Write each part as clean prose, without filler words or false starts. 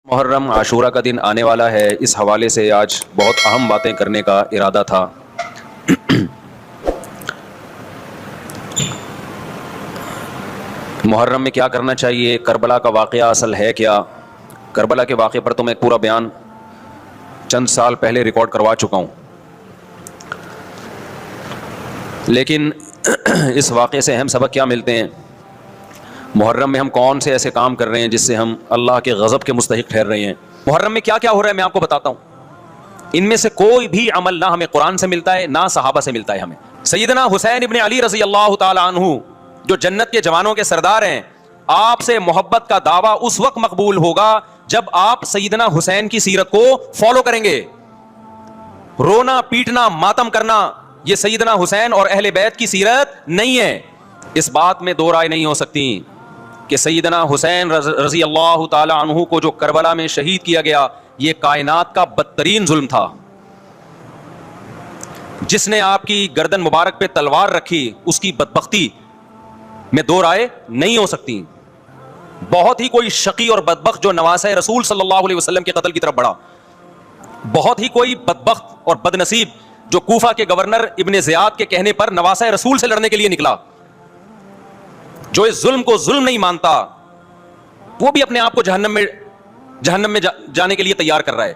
محرم عاشورہ کا دن آنے والا ہے، اس حوالے سے آج بہت اہم باتیں کرنے کا ارادہ تھا۔ محرم میں کیا کرنا چاہیے، کربلا کا واقعہ اصل ہے کیا؟ کربلا کے واقعے پر تو میں پورا بیان چند سال پہلے ریکارڈ کروا چکا ہوں، لیکن اس واقعے سے اہم سبق کیا ملتے ہیں؟ محرم میں ہم کون سے ایسے کام کر رہے ہیں جس سے ہم اللہ کے غضب کے مستحق ٹھہر رہے ہیں؟ محرم میں کیا کیا ہو رہا ہے میں آپ کو بتاتا ہوں۔ ان میں سے کوئی بھی عمل نہ ہمیں قرآن سے ملتا ہے نہ صحابہ سے ملتا ہے ہمیں۔ سیدنا حسین ابن علی رضی اللہ تعالی عنہ جو جنت کے جوانوں کے سردار ہیں، آپ سے محبت کا دعویٰ اس وقت مقبول ہوگا جب آپ سیدنا حسین کی سیرت کو فالو کریں گے۔ رونا پیٹنا ماتم کرنا یہ سیدنا حسین اور اہل بیت کی سیرت نہیں ہے۔ اس بات میں دو رائے نہیں ہو سکتی کہ سیدنا حسین رضی اللہ تعالی عنہ کو جو کربلا میں شہید کیا گیا یہ کائنات کا بدترین ظلم تھا۔ جس نے آپ کی گردن مبارک پہ تلوار رکھی اس کی بدبختی میں دو رائے نہیں ہو سکتی۔ بہت ہی کوئی شقی اور بدبخت جو نواسہ رسول صلی اللہ علیہ وسلم کے قتل کی طرف بڑھا، بہت ہی کوئی بدبخت اور بدنصیب جو کوفہ کے گورنر ابن زیاد کے کہنے پر نواسہ رسول سے لڑنے کے لیے نکلا، جو اس ظلم کو ظلم نہیں مانتا وہ بھی اپنے آپ کو جہنم میں جانے کے لیے تیار کر رہا ہے۔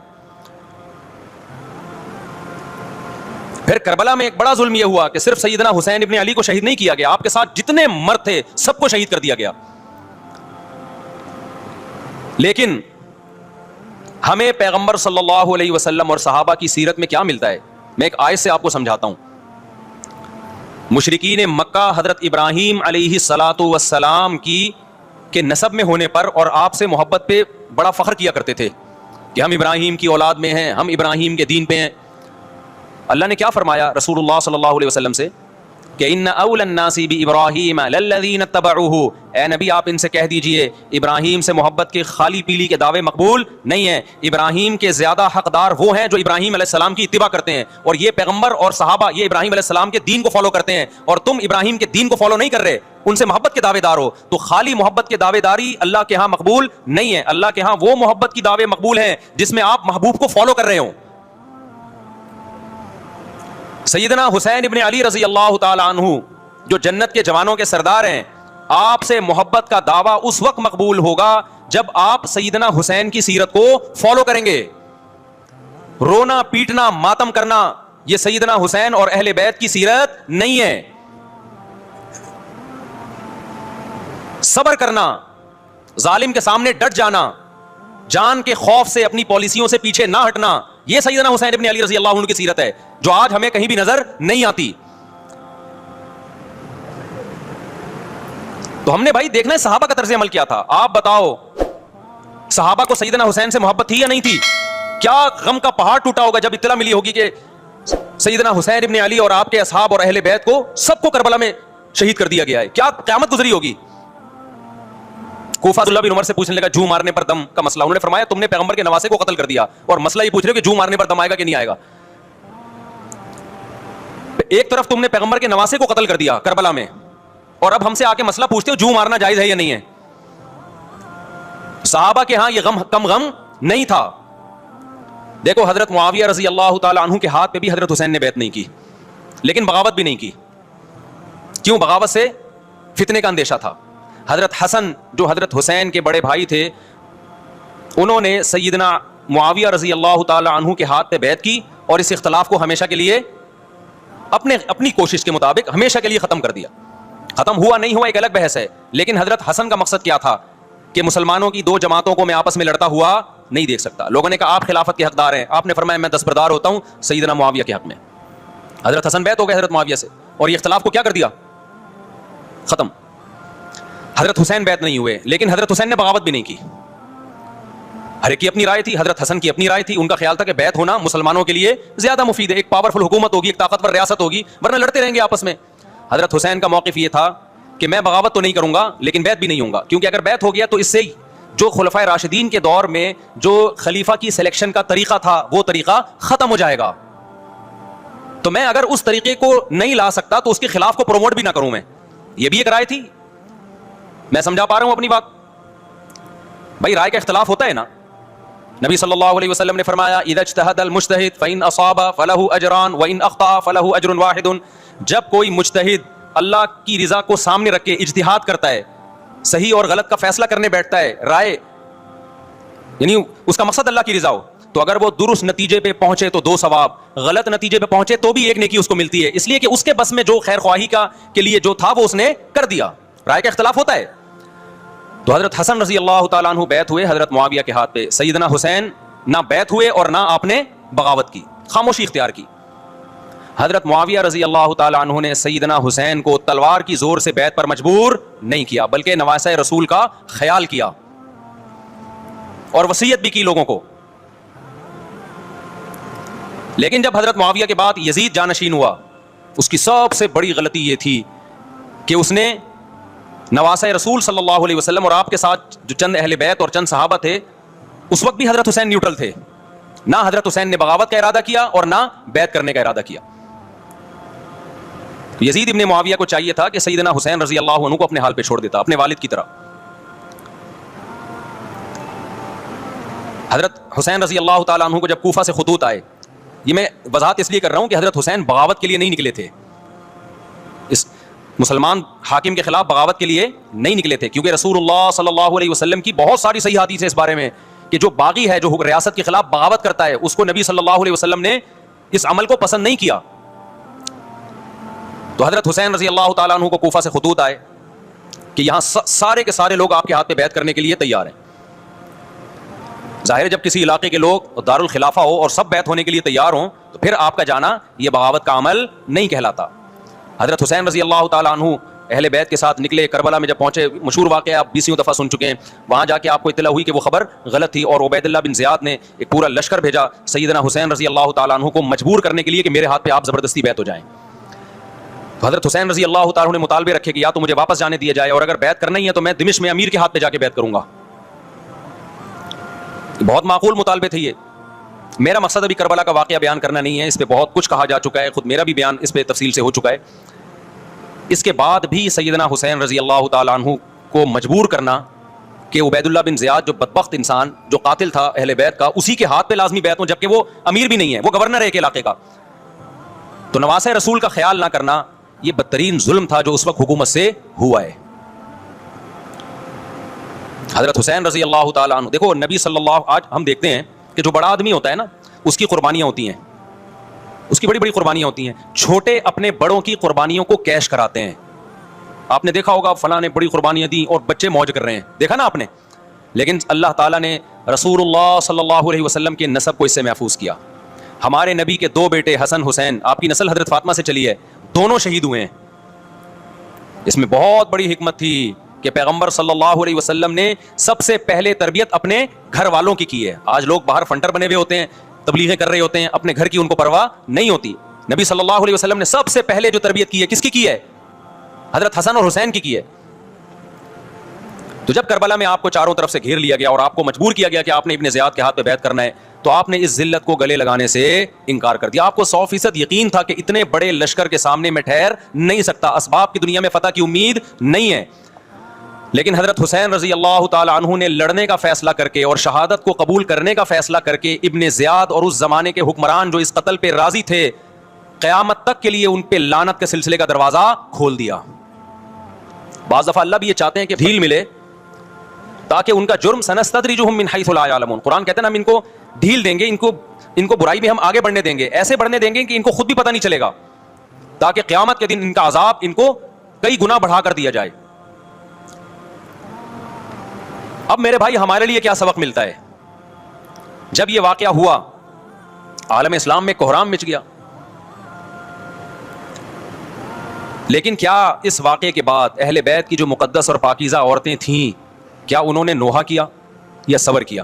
پھر کربلا میں ایک بڑا ظلم یہ ہوا کہ صرف سیدنا حسین ابن علی کو شہید نہیں کیا گیا، آپ کے ساتھ جتنے مرد تھے سب کو شہید کر دیا گیا۔ لیکن ہمیں پیغمبر صلی اللہ علیہ وسلم اور صحابہ کی سیرت میں کیا ملتا ہے؟ میں ایک آیت سے آپ کو سمجھاتا ہوں۔ مشرکین مکہ حضرت ابراہیم علیہ الصلاۃ والسلام کے نسب میں ہونے پر اور آپ سے محبت پہ بڑا فخر کیا کرتے تھے کہ ہم ابراہیم کی اولاد میں ہیں، ہم ابراہیم کے دین پہ ہیں۔ اللہ نے کیا فرمایا رسول اللہ صلی اللہ علیہ وسلم سے کہ ان اول الناس بابراہیم للذین اتبعوہ، اے نبی آپ ان سے کہہ دیجئے ابراہیم سے محبت کے خالی پیلی کے دعوے مقبول نہیں ہیں، ابراہیم کے زیادہ حقدار وہ ہیں جو ابراہیم علیہ السلام کی اتباع کرتے ہیں، اور یہ پیغمبر اور صحابہ یہ ابراہیم علیہ السلام کے دین کو فالو کرتے ہیں، اور تم ابراہیم کے دین کو فالو نہیں کر رہے، ان سے محبت کے دعوے دار ہو۔ تو خالی محبت کے دعوے داری اللہ کے ہاں مقبول نہیں ہے، اللہ کے ہاں وہ محبت کی دعوے مقبول ہیں جس میں آپ محبوب کو فالو کر رہے ہوں۔ سیدنا حسین ابن علی رضی اللہ تعالی عنہ جو جنت کے جوانوں کے سردار ہیں، آپ سے محبت کا دعویٰ اس وقت مقبول ہوگا جب آپ سیدنا حسین کی سیرت کو فالو کریں گے۔ رونا پیٹنا ماتم کرنا یہ سیدنا حسین اور اہل بیت کی سیرت نہیں ہے۔ صبر کرنا، ظالم کے سامنے ڈٹ جانا، جان کے خوف سے اپنی پالیسیوں سے پیچھے نہ ہٹنا، یہ سیدنا حسین ابن علی رضی اللہ عنہ کی سیرت ہے جو آج ہمیں کہیں بھی نظر نہیں آتی۔ تو ہم نے بھائی دیکھنا ہے صحابہ کا طرز عمل کیا تھا۔ آپ بتاؤ صحابہ کو سیدنا حسین سے محبت تھی یا نہیں تھی؟ کیا غم کا پہاڑ ٹوٹا ہوگا جب اطلاع ملی ہوگی کہ سیدنا حسین ابن علی اور آپ کے اصحاب اور اہل بیت کو سب کو کربلا میں شہید کر دیا گیا ہے، کیا قیامت گزری ہوگی۔ کوفہ عبداللہ بن عمر سے پوچھنے لگا جو مارنے پر دم کا مسئلہ، انہوں نے فرمایا تم نے پیغمبر کے نواسے کو قتل کر دیا اور مسئلہ یہ پوچھ رہے ہو کہ جو مارنے پر دم آئے گا کہ نہیں آئے گا۔ ایک طرف تم نے پیغمبر کے نواسے کو قتل کر دیا کربلا میں، اور اب ہم سے آ کے مسئلہ پوچھتے ہو جو مارنا جائز ہے یا نہیں ہے۔ صحابہ کے ہاں یہ غم کم غم نہیں تھا۔ دیکھو حضرت معاویہ رضی اللہ تعالی عنہ کے ہاتھ پہ بھی حضرت حسین نے بیعت نہیں کی، لیکن بغاوت بھی نہیں کی۔ کیوں؟ بغاوت سے فتنے کا اندیشہ تھا۔ حضرت حسن جو حضرت حسین کے بڑے بھائی تھے، انہوں نے سیدنا معاویہ رضی اللہ تعالی عنہ کے ہاتھ پہ بیعت کی اور اس اختلاف کو ہمیشہ کے لیے اپنی کوشش کے مطابق ہمیشہ کے لیے ختم کر دیا۔ ختم ہوا نہیں ہوا ایک الگ بحث ہے، لیکن حضرت حسن کا مقصد کیا تھا کہ مسلمانوں کی دو جماعتوں کو میں آپس میں لڑتا ہوا نہیں دیکھ سکتا۔ لوگوں نے کہا آپ خلافت کے حقدار ہیں، آپ نے فرمایا میں دستبردار ہوتا ہوں سیدنا معاویہ کے حق میں۔ حضرت حسن بیعت ہو گئے حضرت معاویہ سے اور یہ اختلاف کو کیا کر دیا؟ ختم۔ حضرت حسین بیعت نہیں ہوئے، لیکن حضرت حسین نے بغاوت بھی نہیں کی۔ ہر ایک کی اپنی رائے تھی، حضرت حسن کی اپنی رائے تھی، ان کا خیال تھا کہ بیعت ہونا مسلمانوں کے لیے زیادہ مفید ہے، ایک پاورفل حکومت ہوگی، ایک طاقتور ریاست ہوگی، ورنہ لڑتے رہیں گے آپس میں۔ حضرت حسین کا موقف یہ تھا کہ میں بغاوت تو نہیں کروں گا لیکن بیعت بھی نہیں ہوں گا، کیونکہ اگر بیعت ہو گیا تو اس سے جو خلفائے راشدین کے دور میں جو خلیفہ کی سلیکشن کا طریقہ تھا وہ طریقہ ختم ہو جائے گا۔ تو میں اگر اس طریقے کو نہیں لا سکتا تو اس کے خلاف کو پروموٹ بھی نہ کروں میں۔ یہ بھی ایک رائے تھی۔ میں سمجھا پا رہا ہوں اپنی بات؟ بھائی رائے کا اختلاف ہوتا ہے نا، نبی صلی اللہ علیہ وسلم نے فرمایا اذا اجتہد المجتہد فإن اصاب فلہ اجران وإن اخطأ فلہ اجر واحد. جب کوئی مجتہد اللہ کی رضا کو سامنے رکھ کے اجتہاد کرتا ہے, صحیح اور غلط کا فیصلہ کرنے بیٹھتا ہے, رائے یعنی اس کا مقصد اللہ کی رضا ہو, تو اگر وہ درست نتیجے پہ پہنچے تو 2 ثواب, غلط نتیجے پہ پہنچے تو بھی 1 نیکی اس کو ملتی ہے, اس لیے کہ اس کے بس میں جو خیر خواہی کا کے لیے جو تھا وہ اس نے کر دیا. رائے کا اختلاف ہوتا ہے. تو حضرت حسن رضی اللہ تعالیٰ عنہ بیعت ہوئے حضرت معاویہ کے ہاتھ پہ, سیدنا حسین نہ بیعت ہوئے اور نہ آپ نے بغاوت کی, خاموشی اختیار کی. حضرت معاویہ رضی اللہ تعالیٰ عنہ نے سیدنا حسین کو تلوار کی زور سے بیعت پر مجبور نہیں کیا, بلکہ نواسۂ رسول کا خیال کیا اور وصیت بھی کی لوگوں کو. لیکن جب حضرت معاویہ کے بعد یزید جانشین ہوا, اس کی سب سے بڑی غلطی یہ تھی کہ اس نے نواسۂ رسول صلی اللہ علیہ وسلم اور آپ کے ساتھ جو چند اہل بیت اور چند صحابہ تھے, اس وقت بھی حضرت حسین نیوٹرل تھے. نہ حضرت حسین نے بغاوت کا ارادہ کیا اور نہ بیعت کرنے کا ارادہ کیا. یزید ابن معاویہ کو چاہیے تھا کہ سیدنا حسین رضی اللہ عنہ کو اپنے حال پہ چھوڑ دیتا, اپنے والد کی طرح. حضرت حسین رضی اللہ تعالیٰ عنہ کو جب کوفہ سے خطوط آئے, یہ میں وضاحت اس لیے کر رہا ہوں کہ حضرت حسین بغاوت کے لیے نہیں نکلے تھے, اس مسلمان حاکم کے خلاف بغاوت کے لیے نہیں نکلے تھے, کیونکہ رسول اللہ صلی اللہ علیہ وسلم کی بہت ساری صحیح حدیث ہے اس بارے میں کہ جو باغی ہے, جو ریاست کے خلاف بغاوت کرتا ہے, اس کو نبی صلی اللہ علیہ وسلم نے اس عمل کو پسند نہیں کیا. تو حضرت حسین رضی اللہ تعالیٰ عنہ کو کوفہ سے خطوط آئے کہ یہاں سارے کے سارے لوگ آپ کے ہاتھ پہ بیعت کرنے کے لیے تیار ہیں. ظاہر ہے جب کسی علاقے کے لوگ دارالخلافہ ہو اور سب بیعت ہونے کے لیے تیار ہوں تو پھر آپ کا جانا یہ بغاوت کا عمل نہیں کہلاتا. حضرت حسین رضی اللہ تعالیٰ عنہ اہل بیت کے ساتھ نکلے, کربلا میں جب پہنچے, مشہور واقعہ آپ 20 دفعہ سن چکے ہیں, وہاں جا کے آپ کو اطلاع ہوئی کہ وہ خبر غلط تھی, اور عبید اللہ بن زیاد نے ایک پورا لشکر بھیجا سیدنا حسین رضی اللہ تعالیٰ عنہ کو مجبور کرنے کے لیے کہ میرے ہاتھ پہ آپ زبردستی بیعت ہو جائیں. تو حضرت حسین رضی اللہ تعالیٰ عنہ نے مطالبے رکھے کہ یا تو مجھے واپس جانے دیا جائے, اور اگر بیعت کرنا ہی ہے تو میں دمشق میں امیر کے ہاتھ پہ جا کے بیعت کروں گا. بہت معقول مطالبے تھے یہ. میرا مقصد ابھی کربلا کا واقعہ بیان کرنا نہیں ہے, اس پہ بہت کچھ کہا جا چکا ہے, خود میرا بھی بیان اس پہ تفصیل سے ہو چکا ہے. اس کے بعد بھی سیدنا حسین رضی اللہ تعالیٰ عنہ کو مجبور کرنا کہ عبید اللہ بن زیاد جو بدبخت انسان جو قاتل تھا اہل بیت کا, اسی کے ہاتھ پہ لازمی بیعت ہوں, جبکہ وہ امیر بھی نہیں ہے, وہ گورنر ہے ایک علاقے کا. تو نواسۂ رسول کا خیال نہ کرنا یہ بدترین ظلم تھا جو اس وقت حکومت سے ہوا ہے. حضرت حسین رضی اللہ تعالیٰ عنہ, دیکھو نبی صلی اللہ, آج ہم دیکھتے ہیں کہ جو بڑا آدمی ہوتا ہے نا, اس کی قربانیاں ہوتی ہیں, اس کی بڑی بڑی قربانیاں ہوتی ہیں. چھوٹے اپنے بڑوں کی قربانیوں کو کیش کراتے ہیں. آپ نے دیکھا ہوگا فلاں نے بڑی قربانیاں دی اور بچے موج کر رہے ہیں, دیکھا نا آپ نے. لیکن اللہ تعالیٰ نے رسول اللہ صلی اللہ علیہ وسلم کے نسب کو اس سے محفوظ کیا. ہمارے نبی کے 2 بیٹے حسن حسین, آپ کی نسل حضرت فاطمہ سے چلی ہے, دونوں شہید ہوئے ہیں. اس میں بہت بڑی حکمت تھی کہ پیغمبر صلی اللہ علیہ وسلم نے سب سے پہلے تربیت اپنے گھر والوں کی ہے. آج لوگ باہر فنٹر بنے ہوئے ہوتے ہیں, تبلیغیں کر رہے ہوتے ہیں, اپنے گھر کی ان کو پرواہ نہیں ہوتی. نبی صلی اللہ علیہ وسلم نے سب سے پہلے جو تربیت کی ہے, کس کی ہے؟ حضرت حسن اور حسین کی ہے. تو جب کربلا میں آپ کو چاروں طرف سے گھیر لیا گیا اور آپ کو مجبور کیا گیا کہ آپ نے ابن زیاد کے ہاتھ پہ بیعت کرنا ہے, تو آپ نے اس ذلت کو گلے لگانے سے انکار کر دیا. آپ کو 100% یقین تھا کہ اتنے بڑے لشکر کے سامنے میں ٹھہر نہیں سکتا, اسباب کی دنیا میں فتح کی امید نہیں ہے. لیکن حضرت حسین رضی اللہ تعالی عنہ نے لڑنے کا فیصلہ کر کے اور شہادت کو قبول کرنے کا فیصلہ کر کے ابن زیاد اور اس زمانے کے حکمران جو اس قتل پہ راضی تھے, قیامت تک کے لیے ان پہ لعنت کے سلسلے کا دروازہ کھول دیا. بعض دفعہ اللہ بھی یہ چاہتے ہیں کہ ڈھیل ملے تاکہ ان کا جرم سنستدرجہم من حیث لا یعلمون. قرآن کہتے ہیں نا ہم ان کو ڈھیل دیں گے, ان کو برائی میں ہم آگے بڑھنے دیں گے, ایسے بڑھنے دیں گے کہ ان کو خود بھی پتہ نہیں چلے گا, تاکہ قیامت کے دن ان کا عذاب ان کو کئی گنا بڑھا کر دیا جائے. اب میرے بھائی ہمارے لیے کیا سبق ملتا ہے؟ جب یہ واقعہ ہوا عالم اسلام میں کوہرام مچ گیا, لیکن کیا اس واقعے کے بعد اہل بیت کی جو مقدس اور پاکیزہ عورتیں تھیں, کیا انہوں نے نوحہ کیا یا صبر کیا؟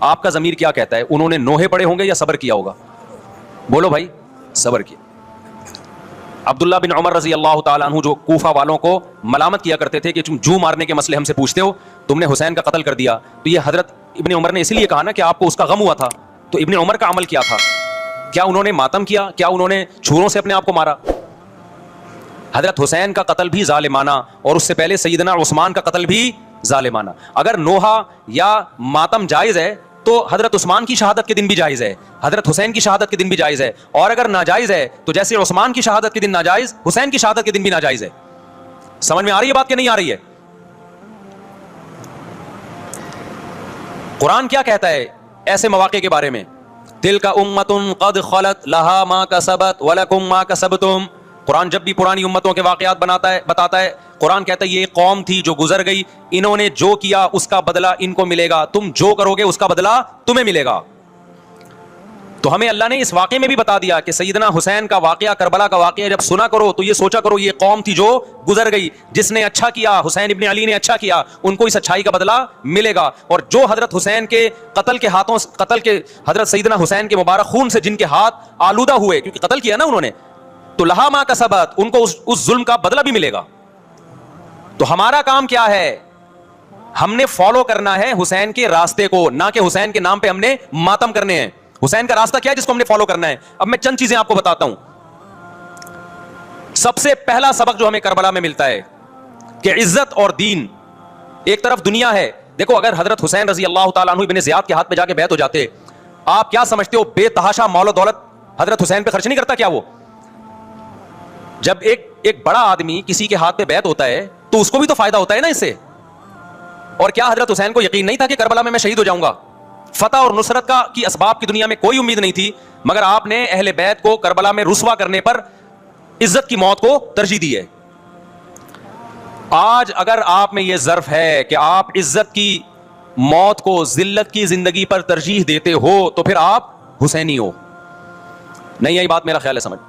آپ کا ضمیر کیا کہتا ہے, انہوں نے نوحے پڑے ہوں گے یا صبر کیا ہوگا؟ بولو بھائی, صبر کیا. عبداللہ بن عمر رضی اللہ تعالیٰ عنہ جو کوفہ والوں کو ملامت کیا کرتے تھے کہ تم جو مارنے کے مسئلے ہم سے پوچھتے ہو, تم نے حسین کا قتل کر دیا, تو یہ حضرت ابن عمر نے اسی لیے کہا نا کہ آپ کو اس کا غم ہوا تھا. تو ابن عمر کا عمل کیا تھا؟ کیا انہوں نے ماتم کیا؟ کیا انہوں نے چھروں سے اپنے آپ کو مارا؟ حضرت حسین کا قتل بھی ظالمانہ, اور اس سے پہلے سیدنا عثمان کا قتل بھی ظالمانہ. اگر نوحہ یا ماتم جائز ہے تو حضرت عثمان کی شہادت کے دن بھی جائز ہے, حضرت حسین کی شہادت کے دن بھی جائز ہے, اور اگر ناجائز ہے تو جیسے عثمان کی شہادت کے دن ناجائز, حسین کی شہادت کے دن بھی ناجائز ہے. سمجھ میں آ رہی ہے بات کہ نہیں آ رہی ہے؟ قرآن کیا کہتا ہے ایسے مواقع کے بارے میں؟ تلک امۃ قد خلت لہا ما کسبت ولکم ما کسبتم. قرآن جب بھی پرانی امتوں کے واقعات بتاتا ہے, قرآن کہتا ہے یہ ایک قوم تھی جو گزر گئی, انہوں نے جو کیا اس کا بدلہ ان کو ملے گا, تم جو کرو گے اس کا بدلہ تمہیں ملے گا. تو ہمیں اللہ نے اس واقعے میں بھی بتا دیا کہ سیدنا حسین کا واقعہ, کربلا کا واقعہ جب سنا کرو تو یہ سوچا کرو یہ قوم تھی جو گزر گئی, جس نے اچھا کیا, حسین ابن علی نے اچھا کیا, ان کو اس اچھائی کا بدلہ ملے گا. اور جو حضرت حسین کے قتل کے حضرت سیدنا حسین کے مبارک خون سے جن کے ہاتھ آلودہ ہوئے, کیونکہ قتل کیا نا انہوں نے, تو لہا ما کسبت, ان کو اس ظلم کا بدلہ بھی ملے گا. تو ہمارا کام کیا ہے؟ ہم نے فالو کرنا ہے حسین کے راستے کو, نہ کہ حسین کے نام پہ ہم نے ماتم کرنے ہیں. حسین کا راستہ کیا ہے جس کو ہم نے فالو کرنا ہے؟ اب میں چند چیزیں آپ کو بتاتا ہوں. سب سے پہلا سبق جو ہمیں کربلا میں ملتا ہے کہ عزت اور دین ایک طرف دنیا ہے. دیکھو اگر حضرت حسین رضی اللہ تعالیٰ عنہ ابن زیاد کے ہاتھ پہ جا کے بیعت ہو جاتے, آپ کیا سمجھتے ہو بے تحاشا مال و دولت حضرت حسین پہ خرچ نہیں کرتا کیا وہ؟ جب ایک بڑا آدمی کسی کے ہاتھ پہ بیعت ہوتا ہے تو اس کو بھی تو فائدہ ہوتا ہے نا اس سے. اور کیا حضرت حسین کو یقین نہیں تھا کہ کربلا میں شہید ہو جاؤں گا؟ فتح اور نصرت کی اسباب کی دنیا میں کوئی امید نہیں تھی, مگر آپ نے اہل بیت کو کربلا میں رسوا کرنے پر عزت کی موت کو ترجیح دی ہے. آج اگر آپ میں یہ ظرف ہے کہ آپ عزت کی موت کو ذلت کی زندگی پر ترجیح دیتے ہو تو پھر آپ حسینی ہو. نہیں یہی بات میرا خیال ہے سمجھ.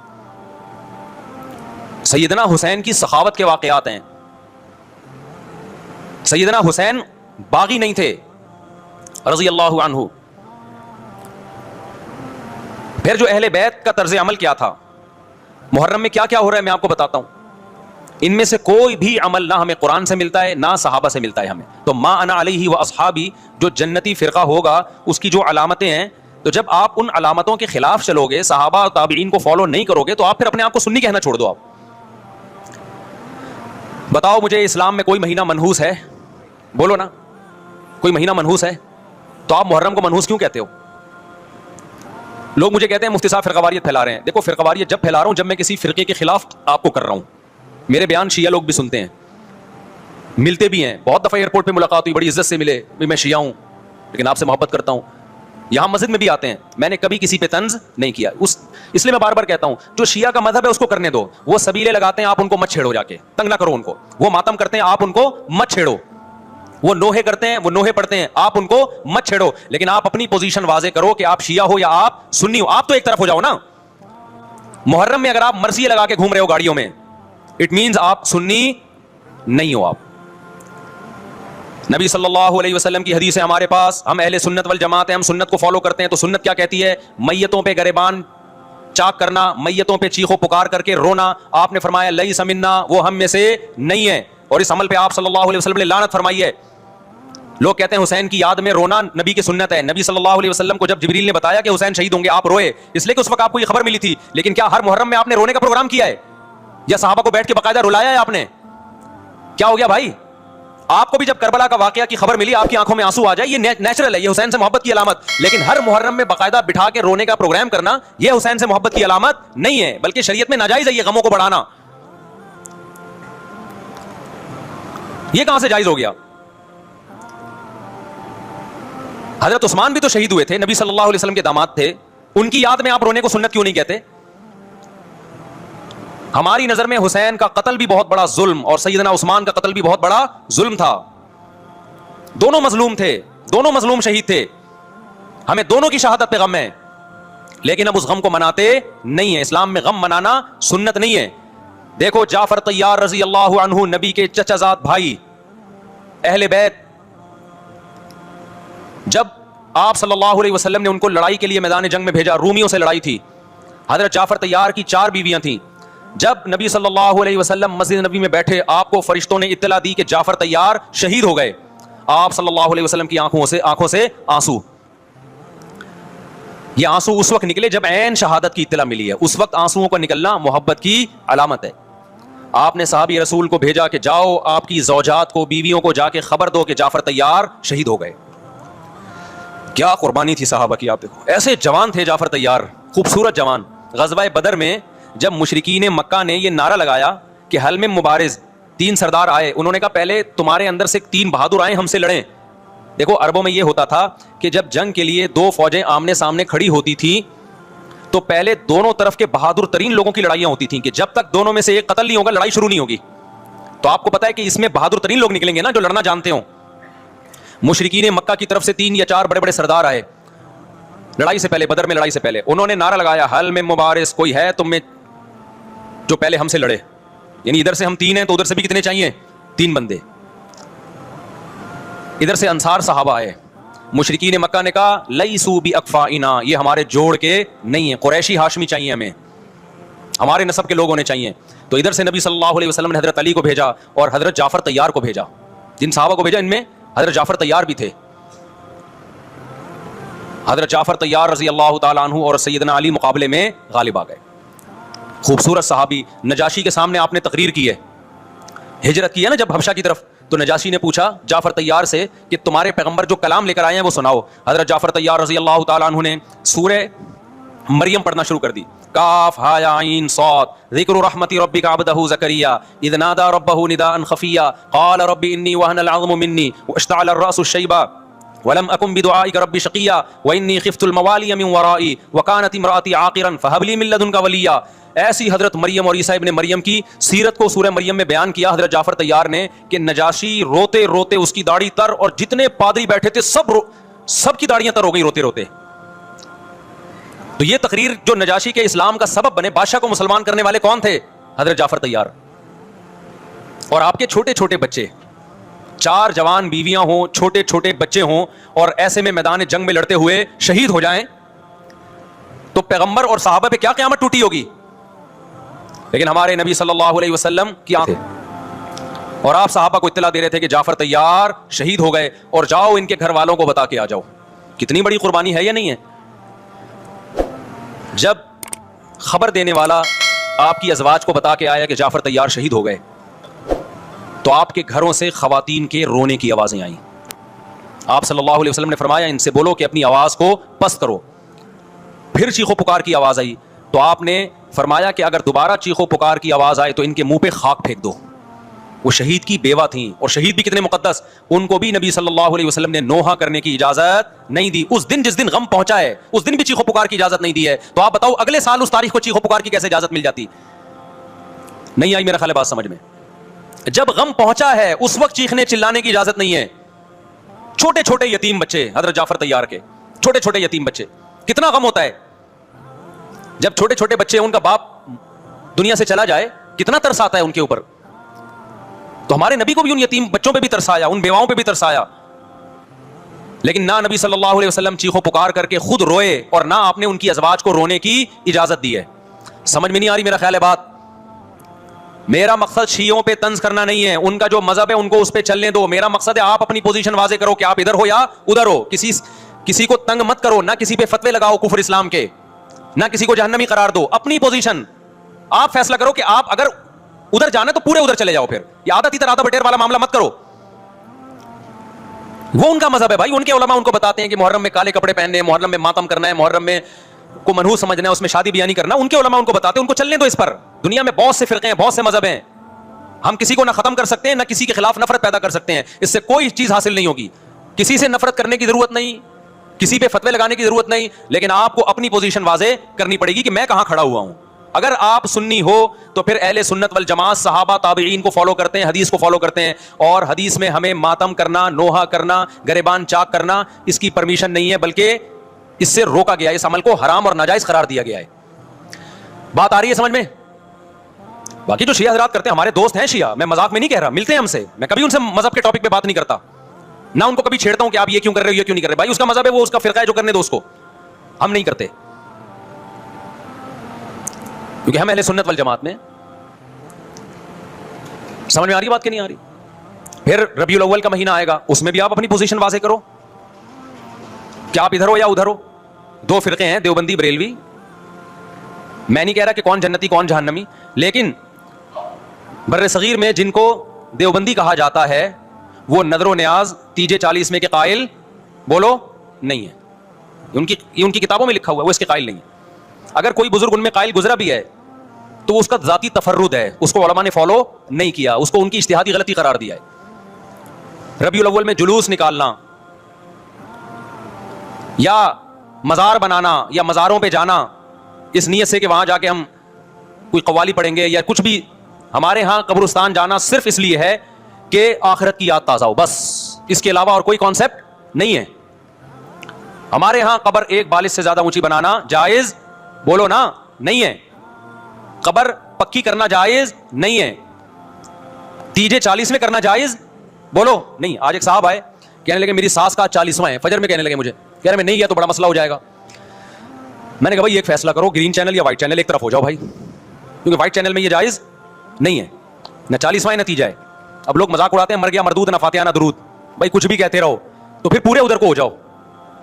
سیدنا حسین کی سخاوت کے واقعات ہیں. سیدنا حسین باغی نہیں تھے رضی اللہ عنہ. پھر جو اہل بیت کا طرز عمل کیا تھا, محرم میں کیا کیا ہو رہا ہے میں آپ کو بتاتا ہوں. ان میں سے کوئی بھی عمل نہ ہمیں قرآن سے ملتا ہے نہ صحابہ سے ملتا ہے ہمیں. تو ما انا علیہ و اصحابی جو جنتی فرقہ ہوگا اس کی جو علامتیں ہیں, تو جب آپ ان علامتوں کے خلاف چلو گے, صحابہ اور تابعین کو فالو نہیں کرو گے, تو آپ پھر اپنے آپ کو سنی کہنا چھوڑ دو. آپ بتاؤ مجھے اسلام میں کوئی مہینہ منحوس ہے؟ بولو نا, کوئی مہینہ منحوس ہے؟ تو آپ محرم کو منحوس کیوں کہتے ہو؟ لوگ مجھے کہتے ہیں مفتی صاحب فرقہ واریت پھیلا رہے ہیں. دیکھو فرقہ واریت جب پھیلا رہا ہوں جب میں کسی فرقے کے خلاف آپ کو کر رہا ہوں. میرے بیان شیعہ لوگ بھی سنتے ہیں, ملتے بھی ہیں, بہت دفعہ ایئرپورٹ پہ ملاقات ہوئی, بڑی عزت سے ملے, میں شیعہ ہوں لیکن آپ سے محبت کرتا ہوں. یہاں مسجد میں بھی آتے ہیں, میں نے کبھی کسی پہ طنز نہیں کیا. اس لیے میں بار بار کہتا ہوں جو شیعہ کا مذہب ہے اس کو کرنے دو. وہ سبیلے لگاتے ہیں, آپ ان کو مت چھیڑو, جا کے تنگ نہ کرو ان کو. وہ ماتم کرتے ہیں, آپ ان کو مت چھیڑو. وہ نوحے کرتے ہیں, وہ نوحے پڑھتے ہیں, آپ ان کو مت چھیڑو. لیکن آپ اپنی پوزیشن واضح کرو کہ آپ شیعہ ہو یا آپ سنی ہو. آپ تو ایک طرف ہو جاؤ نا. محرم میں اگر آپ مرثیہ لگا کے گھوم رہے ہو گاڑیوں میں, اٹ مینز آپ سنی نہیں ہو. آپ نبی صلی اللہ علیہ وسلم کی حدیث ہے ہمارے پاس, ہم اہل سنت والجماعت ہیں, ہم سنت کو فالو کرتے ہیں. تو سنت کیا کہتی ہے؟ میتوں پہ گریبان چاک کرنا, میتوں پہ چیخو پکار کر کے رونا. آپ نے فرمایا لیس منا, وہ ہم میں سے نہیں ہے. اور اس عمل پہ آپ صلی اللہ علیہ وسلم نے لعنت فرمائی ہے. لوگ کہتے ہیں حسین کی یاد میں رونا نبی کی سنت ہے. نبی صلی اللہ علیہ وسلم کو جب جبریل نے بتایا کہ حسین شہید ہوں گے, آپ روئے, اس لیے کہ اس وقت آپ کو یہ خبر ملی تھی. لیکن کیا ہر محرم میں آپ نے رونے کا پروگرام کیا ہے یا صحابہ کو بیٹھ کے باقاعدہ رلایا ہے آپ نے؟ کیا ہو گیا بھائی؟ آپ کو بھی جب کربلا کا واقعہ کی خبر ملی آپ کی آنکھوں میں آنسو آ جائے, یہ نیچرل ہے, یہ حسین سے محبت کی علامت. لیکن ہر محرم میں باقاعدہ بٹھا کے رونے کا پروگرام کرنا یہ حسین سے محبت کی علامت نہیں ہے, بلکہ شریعت میں ناجائز ہے یہ غموں کو بڑھانا. یہ کہاں سے جائز ہو گیا؟ حضرت عثمان بھی تو شہید ہوئے تھے, نبی صلی اللہ علیہ وسلم کے داماد تھے, ان کی یاد میں آپ رونے کو سنت کیوں نہیں کہتے؟ ہماری نظر میں حسین کا قتل بھی بہت بڑا ظلم اور سیدنا عثمان کا قتل بھی بہت بڑا ظلم تھا. دونوں مظلوم تھے, دونوں مظلوم شہید تھے, ہمیں دونوں کی شہادت پہ غم ہے, لیکن اب اس غم کو مناتے نہیں ہیں. اسلام میں غم منانا سنت نہیں ہے. دیکھو جعفر طیار رضی اللہ عنہ, نبی کے چچا زاد بھائی, اہل بیت, جب آپ صلی اللہ علیہ وسلم نے ان کو لڑائی کے لیے میدان جنگ میں بھیجا, رومیوں سے لڑائی تھی, حضرت جعفر طیار کی 4 بیویاں تھیں. جب نبی صلی اللہ علیہ وسلم مسجد نبی میں بیٹھے, آپ کو فرشتوں نے اطلاع دی کہ جعفر طیار شہید ہو گئے. آپ صلی اللہ علیہ وسلم کی آنکھوں سے آنسو. یہ آنسو اس وقت نکلے جب عین شہادت کی اطلاع ملی ہے. اس وقت آنسوؤں کا نکلنا محبت کی علامت ہے. آپ نے صحابی رسول کو بھیجا کہ جاؤ آپ کی زوجات کو, بیویوں کو جا کے خبر دو کہ جعفر طیار شہید ہو گئے. کیا قربانی تھی صحابہ کی, آپ دیکھو ایسے جوان تھے جعفر طیار, خوبصورت جوان. غزوہ بدر میں جب مشرکین مکہ نے یہ نعرہ لگایا کہ حل میں مبارز, 3 سردار آئے, انہوں نے کہا پہلے تمہارے اندر سے 3 بہادر آئے ہم سے لڑیں. دیکھو عربوں میں یہ ہوتا تھا کہ جب جنگ کے لیے 2 فوجیں آمنے سامنے کھڑی ہوتی تھی تو پہلے دونوں طرف کے بہادر ترین لوگوں کی لڑائیاں ہوتی تھیں کہ جب تک دونوں میں سے ایک قتل نہیں ہوگا لڑائی شروع نہیں ہوگی. تو آپ کو پتا ہے کہ اس میں بہادر ترین لوگ نکلیں گے نا جو لڑنا جانتے ہوں. مشرکین مکہ کی طرف سے 3 یا 4 بڑے بڑے سردار آئے لڑائی سے پہلے, بدر میں لڑائی سے پہلے. انہوں نے نعرہ لگایا حل میں مبارز, کوئی ہے تم میں جو پہلے ہم سے لڑے. یعنی ادھر سے ہم 3 ہیں تو ادھر سے بھی کتنے چاہیے, 3 بندے. ادھر سے انصار صحابہ آئے. مشرکین مکہ نے کہا لیسو باکفائنا, یہ ہمارے جوڑ کے نہیں ہیں, قریشی ہاشمی چاہیے ہمیں, ہمارے نسب کے لوگ ہونے چاہیے. تو ادھر سے نبی صلی اللہ علیہ وسلم نے حضرت علی کو بھیجا اور حضرت جعفر طیار کو بھیجا. جن صحابہ کو بھیجا ان میں حضرت جعفر طیار بھی تھے. حضرت جعفر طیار رضی اللہ تعالیٰ عنہ اور سیدنا علی مقابلے میں غالب آ گئے. خوبصورت صحابی, نجاشی کے سامنے آپ نے تقریر کی ہے, ہجرت کی ہے نا جب حبشہ کی طرف, تو نجاشی نے پوچھا جعفر طیار سے کہ تمہارے پیغمبر جو کلام لے کر آئے ہیں وہ سناؤ. حضرت جعفر طیار رضی اللہ تعالیٰ عنہ نے سورہ مریم پڑھنا شروع کر دی. کاف ہا یا عین صاد ذکر رحمت ربک عبدہ زکریا اذ نادى ربہ نداء خفیا قال رب انی وہن العظم منی واشتعل الرأس شیبا ولم اکن بدعائک رب شقیا وانی خفت الموالی من ورائی وکانت امراتی عاقرا فہب لی من لدنک ولیا. ایسی حضرت مریم اور عیسیٰ ابن مریم کی سیرت کو سورہ مریم میں بیان کیا حضرت جعفر طیار نے کہ نجاشی روتے روتے, اس کی داڑھی تر, اور جتنے پادری بیٹھے تھے سب کی داڑیاں تر ہو گئی روتے روتے. تو یہ تقریر جو نجاشی کے اسلام کا سبب بنے, بادشاہ کو مسلمان کرنے والے کون تھے, حضرت جعفر طیار. اور آپ کے چھوٹے چھوٹے بچے, 4 جوان بیویاں ہوں, چھوٹے چھوٹے بچے ہوں, اور ایسے میں میدان جنگ میں لڑتے ہوئے شہید ہو جائیں تو پیغمبر اور صحابہ پہ کیا قیامت ٹوٹی ہوگی. لیکن ہمارے نبی صلی اللہ علیہ وسلم کی آنکھیں, اور آپ صحابہ کو اطلاع دے رہے تھے کہ جعفر طیار شہید ہو گئے اور جاؤ ان کے گھر والوں کو بتا کے آ جاؤ. کتنی بڑی قربانی ہے یا نہیں ہے. جب خبر دینے والا آپ کی ازواج کو بتا کے آیا کہ جعفر طیار شہید ہو گئے تو آپ کے گھروں سے خواتین کے رونے کی آوازیں آئیں. آپ صلی اللہ علیہ وسلم نے فرمایا ان سے بولو کہ اپنی آواز کو پست کرو. پھر چیخو پکار کی آواز آئی تو آپ نے فرمایا کہ اگر دوبارہ چیخو پکار کی آواز آئے تو ان کے منہ پہ خاک پھینک دو. وہ شہید کی بیوہ تھیں, اور شہید بھی کتنے مقدس, ان کو بھی نبی صلی اللہ علیہ وسلم نے نوحہ کرنے کی اجازت نہیں دی. اس دن جس دن غم پہنچا ہے اس دن بھی چیخو پکار کی اجازت نہیں دی ہے. تو آپ بتاؤ اگلے سال اس تاریخ کو چیخو پکار کی کیسے اجازت مل جاتی. نہیں آئی میرا خیال ہے بات سمجھ میں. جب غم پہنچا ہے اس وقت چیخنے چلانے کی اجازت نہیں ہے. چھوٹے چھوٹے یتیم بچے, حضرت جعفر طیار کے چھوٹے چھوٹے یتیم بچے, کتنا غم ہوتا ہے جب چھوٹے چھوٹے بچے, ان کا باپ دنیا سے چلا جائے, کتنا ترس آتا ہے ان کے اوپر. تو ہمارے نبی کو بھی ان یتیم بچوں پہ بھی ترس آیا, ان بیواؤں پہ بھی ترس آیا. لیکن نہ نبی صلی اللہ علیہ وسلم چیخو پکار کر کے خود روئے, اور نہ آپ نے ان کی ازواج کو رونے کی اجازت دی ہے. سمجھ میں نہیں آ رہی میرا خیال ہے بات. میرا مقصد شیعوں پہ طنز کرنا نہیں ہے, ان کا جو مذہب ہے ان کو اس پہ چلنے دو. میرا مقصد ہے آپ اپنی پوزیشن واضح کرو کہ آپ ادھر ہو یا ادھر ہو. کسی کو تنگ مت کرو, نہ کسی پہ فتوے لگاؤ کفر اسلام کے, نہ کسی کو جہنمی قرار دو. اپنی پوزیشن آپ فیصلہ کرو کہ آپ اگر ادھر جانا تو پورے ادھر چلے جاؤ. پھر یہ آدھا تیتر آدھا بٹیر والا معاملہ مت کرو. وہ ان کا مذہب ہے بھائی, ان کے علماء ان کو بتاتے ہیں کہ محرم میں کالے کپڑے پہننے, محرم میں ماتم کرنا ہے, محرم میں کو منحوس سمجھنا ہے, اس میں شادی بیاہ نہیں کرنا. ان کے علماء ان کو بتاتے ہیں, ان کو چلنے دو اس پر. دنیا میں بہت سے فرقے ہیں, بہت سے مذہب ہیں, ہم کسی کو نہ ختم کر سکتے ہیں نہ کسی کے خلاف نفرت پیدا کر سکتے ہیں. اس سے کوئی چیز حاصل نہیں ہوگی. کسی سے نفرت کرنے کی ضرورت نہیں, کسی پہ فتوے لگانے کی ضرورت نہیں, لیکن آپ کو اپنی پوزیشن واضح کرنی پڑے گی کہ میں کہاں کھڑا ہوا ہوں. اگر آپ سنی ہو تو پھر اہل سنت والجماعت صحابہ تابعین کو فالو کرتے ہیں, حدیث کو فالو کرتے ہیں, اور حدیث میں ہمیں ماتم کرنا, نوحہ کرنا, گریبان چاک کرنا اس کی پرمیشن نہیں ہے, بلکہ اس سے روکا گیا ہے, اس عمل کو حرام اور ناجائز قرار دیا گیا ہے. بات آ رہی ہے سمجھ میں؟ باقی جو شیعہ حضرات کرتے ہیں, ہمارے دوست ہیں شیعہ, میں مذاق میں نہیں کہہ رہا, ملتے ہیں ہم سے, میں کبھی ان سے مذہب کے ٹاپک پہ بات نہیں کرتا, نہ ان کو کبھی چھیڑتا ہوں کہ آپ یہ کیوں کر رہے ہو, یہ کیوں نہیں کر رہے. بھائی اس کا مذہب ہے, وہ اس کا فرقہ ہے, جو کرنے دو اس کو, ہم نہیں کرتے, کیونکہ ہم اہل سنت والجماعت میں. سمجھ میں آ رہی بات کہ نہیں آ رہی؟ پھر ربیع الاول کا مہینہ آئے گا, اس میں بھی آپ اپنی پوزیشن واضح کرو کہ آپ ادھر ہو یا ادھر ہو. 2 فرقے ہیں, دیوبندی بریلوی. میں نہیں کہہ رہا کہ کون جنتی کون جہنمی, لیکن بر صغیر میں جن کو دیوبندی کہا جاتا ہے وہ نظر و نیاز تیجے 40 میں کے قائل بولو نہیں ہے. ان کی کتابوں میں لکھا ہوا ہے, وہ اس کے قائل نہیں. اگر کوئی بزرگ ان میں قائل گزرا بھی ہے تو وہ اس کا ذاتی تفرد ہے, اس کو علماء نے فالو نہیں کیا, اس کو ان کی اجتہادی غلطی قرار دیا ہے. ربیع الاول میں جلوس نکالنا یا مزار بنانا یا مزاروں پہ جانا اس نیت سے کہ وہاں جا کے ہم کوئی قوالی پڑھیں گے یا کچھ بھی, ہمارے ہاں قبرستان جانا صرف اس لیے ہے کہ آخرت کی یاد تازہ ہو, بس اس کے علاوہ اور کوئی کانسیپٹ نہیں ہے. ہمارے ہاں قبر ایک بالش سے زیادہ اونچی بنانا جائز, بولو نا, نہیں ہے. قبر پکی کرنا جائز نہیں ہے. تیجے 40 میں کرنا جائز, بولو نہیں. آج ایک صاحب آئے کہنے لگے میری ساس کا 40واں ہے, فجر میں کہنے لگے مجھے, کہہ رہے میں نہیں گیا تو بڑا مسئلہ ہو جائے گا. میں نے کہا بھائی ایک فیصلہ کرو, گرین چینل یا وائٹ چینل, ایک طرف ہو جاؤ بھائی, کیونکہ وائٹ چینل میں یہ جائز نہیں ہے, نہ 40واں نتیجہ ہے. اب لوگ مذاق اڑاتے ہیں مر گیا مردود نہ فاتحہ نہ درود, بھائی کچھ بھی کہتے رہو تو پھر پورے ادھر کو ہو جاؤ,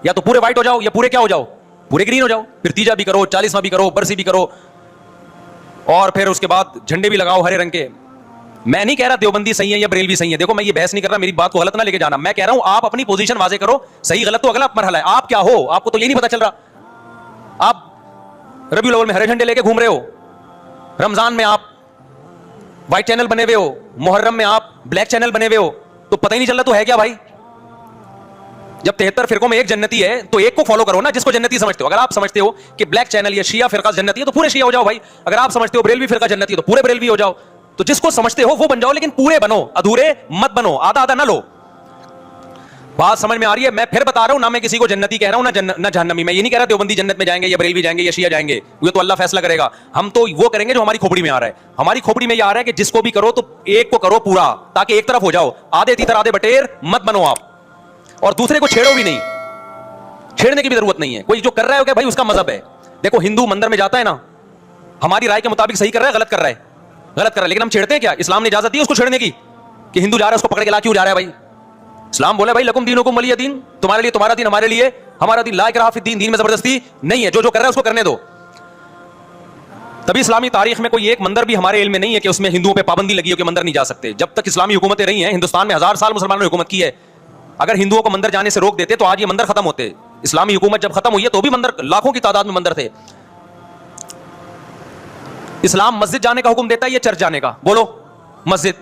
یا تو پورے وائٹ ہو جاؤ یا پورے کیا ہو جاؤ, پورے گرین ہو جاؤ. پھر تیجا بھی کرو, 40واں بھی کرو, برسی بھی کرو, اور پھر اس کے بعد جھنڈے بھی لگاؤ ہرے رنگ کے. میں نہیں کہہ رہا دیوبندی صحیح ہے یا بریلوی صحیح ہے, دیکھو میں یہ بحث نہیں کر رہا, میری بات کو غلط نہ لے کے جانا. میں کہہ رہا ہوں آپ اپنی پوزیشن واضح کرو, صحیح غلط تو اگلا مرحلہ ہے. آپ کیا ہو, آپ کو تو یہ نہیں پتا چل رہا. آپ ربیع الاول میں ہرے جھنڈے لے کے گھوم رہے ہو, رمضان میں آپ وائٹ چینل بنے ہوئے ہو, محرم میں آپ بلیک چینل بنے ہوئے ہو, تو پتہ ہی نہیں چل رہا تو ہے کیا بھائی. جب 73 فرقوں میں ایک جنتی ہے تو ایک کو فالو کرو نا جس کو جنتی سمجھتے ہو. اگر آپ سمجھتے ہو کہ بلیک چینل یا شیعہ فرقہ جنتی ہے تو پورے شیعہ ہو جاؤ بھائی. اگر آپ سمجھتے ہو بریلوی فرقہ جنتی ہے تو پورے بریلوی ہو جاؤ. تو جس کو سمجھتے ہو وہ بن جاؤ, لیکن پورے بنو, ادھورے مت بنو, آدھا آدھا نہ لو. بات سمجھ میں آ رہی ہے؟ میں پھر بتا رہا ہوں, نہ میں کسی کو جنتی کہہ رہا ہوں نہ جہنمی. میں یہ نہیں کہہ رہا دیوبندی جنت میں جائیں گے یا بریلوی جائیں گے یا شیعہ جائیں گے, یہ تو اللہ فیصلہ کرے گا. ہم تو وہ کریں گے جو ہماری کھوپڑی میں آ رہا ہے. ہماری کھوپڑی میں یہ آ رہا ہے کہ جس کو بھی کرو تو ایک کو کرو پورا, تاکہ ایک طرف ہو جاؤ. آدھے تیتر آدھے بٹیر مت بنو آپ, اور دوسرے کو چھیڑو بھی نہیں, چھیڑنے کی بھی ضرورت نہیں ہے. کوئی جو کر رہا ہے کہ بھائی اس کا مذہب ہے. دیکھو ہندو مندر میں جاتا ہے نا, ہماری رائے کے مطابق صحیح کر رہا ہے, غلط کر رہا ہے, غلط کر رہا ہے, لیکن ہم چھیڑتے ہیں کیا؟ اسلام نے اجازت دی اس کو چھیڑنے کی کہ ہندو جا رہا ہے اس کو پکڑ کے لا کیوں جا رہا ہے بھائی؟ اسلام بولا بھائی لکم دینکم ولی دین, تمہارے لیے تمہارا دین, ہمارے لیے ہمارا دین. لا اکراہ فی الدین, دین میں زبردستی نہیں ہے, جو کر رہا ہے اس کو کرنے دو. تبھی اسلامی تاریخ میں کوئی ایک مندر بھی ہمارے علم میں نہیں ہے کہ اس میں ہندوؤں پہ پابندی لگی ہو کہ مندر نہیں جا سکتے. جب تک اسلامی حکومتیں رہی ہیں ہندوستان میں 1000 سال مسلمانوں نے حکومت کی ہے. اگر ہندوؤں کو مندر جانے سے روک دیتے تو آج یہ مندر ختم ہوتے. اسلامی حکومت جب ختم ہوئی ہے تو بھی مندر لاکھوں کی تعداد میں مندر تھے. اسلام مسجد جانے کا حکم دیتا ہے یا چرچ جانے کا؟ بولو. مسجد.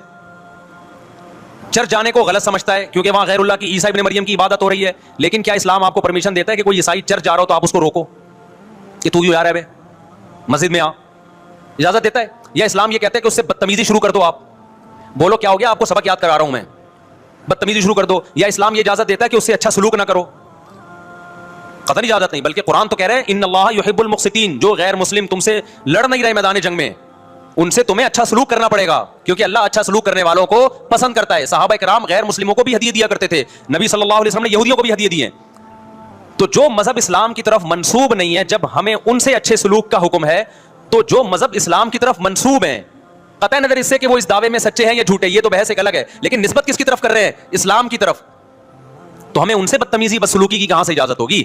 چرچ جانے کو غلط سمجھتا ہے کیونکہ وہاں غیر اللہ کی عیسیٰ ابن مریم کی عبادت ہو رہی ہے. لیکن کیا اسلام آپ کو پرمیشن دیتا ہے کہ کوئی عیسائی چرچ جا رہا ہو تو آپ اس کو روکو کہ تو یوں جا رہا ہے بے, مسجد میں آ؟ اجازت دیتا ہے؟ یا اسلام یہ کہتا ہے کہ اس سے بدتمیزی شروع کر دو آپ؟ بولو کیا ہو گیا؟ آپ کو سبق یاد کرا رہا ہوں میں, بدتمیزی شروع کر دو. یا اسلام یہ اجازت دیتا ہے کہ اس سے اچھا سلوک نہ کرو؟ قطعی اجازت نہیں, بلکہ قرآن تو کہہ رہے ہیں ان اللہ یحب المقسطین, جو غیر مسلم تم سے لڑ نہیں رہے میدان جنگ میں ان سے تمہیں اچھا سلوک کرنا پڑے گا, کیونکہ اللہ اچھا سلوک کرنے والوں کو پسند کرتا ہے. صحابہ کرام غیر مسلموں کو بھی ہدیے دیا کرتے تھے, نبی صلی اللہ علیہ وسلم نے یہودیوں کو بھی ہدیے دیے. تو جو مذہب اسلام کی طرف منسوب نہیں ہے, جب ہمیں ان سے اچھے سلوک کا حکم ہے, تو جو مذہب اسلام کی طرف منسوب ہیں, قطع نظر اس سے کہ وہ اس دعوے میں سچے ہیں یا جھوٹے, یہ تو بحث ایک الگ ہے, لیکن نسبت کس کی طرف کر رہے ہیں؟ اسلام کی طرف. تو ہمیں ان سے بدتمیزی بدسلوکی کی کہاں سے اجازت ہوگی؟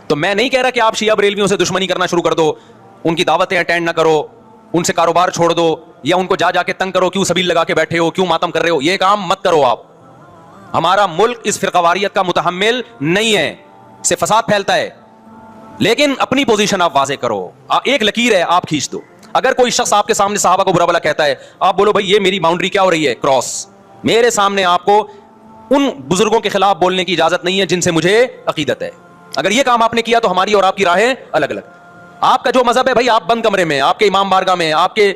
تو میں نہیں کہہ رہا کہ آپ شیعہ بریلویوں سے دشمنی کرنا شروع کر دو, ان کی دعوتیں اٹینڈ نہ کرو, ان سے کاروبار چھوڑ دو, یا ان کو جا جا کے تنگ کرو, کیوں سبیل لگا کے بیٹھے ہو, کیوں ماتم کر رہے ہو, یہ کام مت کرو آپ. ہمارا ملک اس فرقہ واریت کا متحمل نہیں ہے, اس سے فساد پھیلتا ہے. لیکن اپنی پوزیشن آپ واضح کرو, ایک لکیر ہے آپ کھینچ دو. اگر کوئی شخص آپ کے سامنے صحابہ کو برا بلا کہتا ہے, آپ بولو بھائی یہ میری باؤنڈری کیا ہو رہی ہے, کراس. میرے سامنے آپ کو ان بزرگوں کے خلاف بولنے کی اجازت نہیں ہے جن سے مجھے عقیدت ہے. اگر یہ کام آپ نے کیا تو ہماری اور آپ کی راہیں الگ الگ. آپ کا جو مذہب ہے بھائی, آپ بند کمرے میں, آپ کے امام بارگاہ میں, آپ کے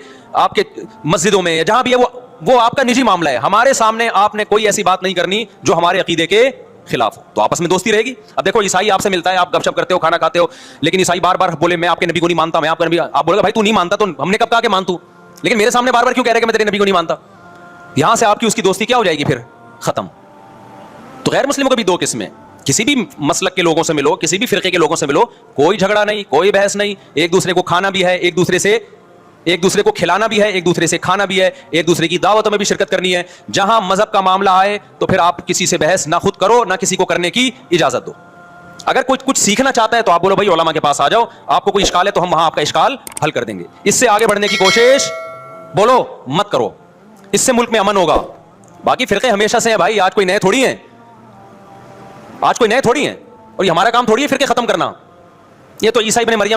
مسجدوں میں, جہاں بھی ہے وہ آپ کا نجی معاملہ ہے. ہمارے سامنے آپ نے کوئی ایسی بات نہیں کرنی جو ہمارے عقیدے کے خلاف ہو, تو آپس میں دوستی رہے گی. اب دیکھو عیسائی آپ سے ملتا ہے, آپ گپ شپ کرتے ہو, کھانا کھاتے ہو, لیکن عیسائی بار بار بولے میں آپ کے نبی کو نہیں مانتا, میں آپ کا نبی, آپ بولے گا بھائی تو نہیں مانتا تو ہم نے کب کہا کہ مان تو, لیکن میرے سامنے بار بار کیوں کہہ رہے کہ میں تیرے نبی کو نہیں مانتا؟ یہاں سے آپ کی اس کی دوستی کیا ہو جائے گی پھر؟ ختم. تو غیر مسلموں کے بھی دو قسمیں, کسی بھی مسلک کے لوگوں سے ملو, کسی بھی فرقے کے لوگوں سے ملو, کوئی جھگڑا نہیں, کوئی بحث نہیں, ایک دوسرے کو کھانا بھی ہے, ایک دوسرے کو کھلانا بھی ہے, ایک دوسرے سے کھانا بھی ہے, ایک دوسرے کی دعوتوں میں بھی شرکت کرنی ہے. جہاں مذہب کا معاملہ آئے تو پھر آپ کسی سے بحث نہ خود کرو, نہ کسی کو کرنے کی اجازت دو. اگر کوئی کچھ سیکھنا چاہتا ہے تو آپ بولو بھائی علماء کے پاس آ جاؤ, آپ کو کوئی اشکال ہے تو ہم وہاں آپ کا اشکال حل کر دیں گے. اس سے آگے بڑھنے کی کوشش بولو مت کرو, اس سے ملک میں امن ہوگا. باقی فرقے ہمیشہ سے ہیں بھائی, آج کوئی نئے تھوڑی ہیں, آج کوئی نئے تھوڑی ہیں. اور یہ ہمارا کام تھوڑی ہے فرقے ختم کرنا. یہ تو عیسیٰ ابن مریم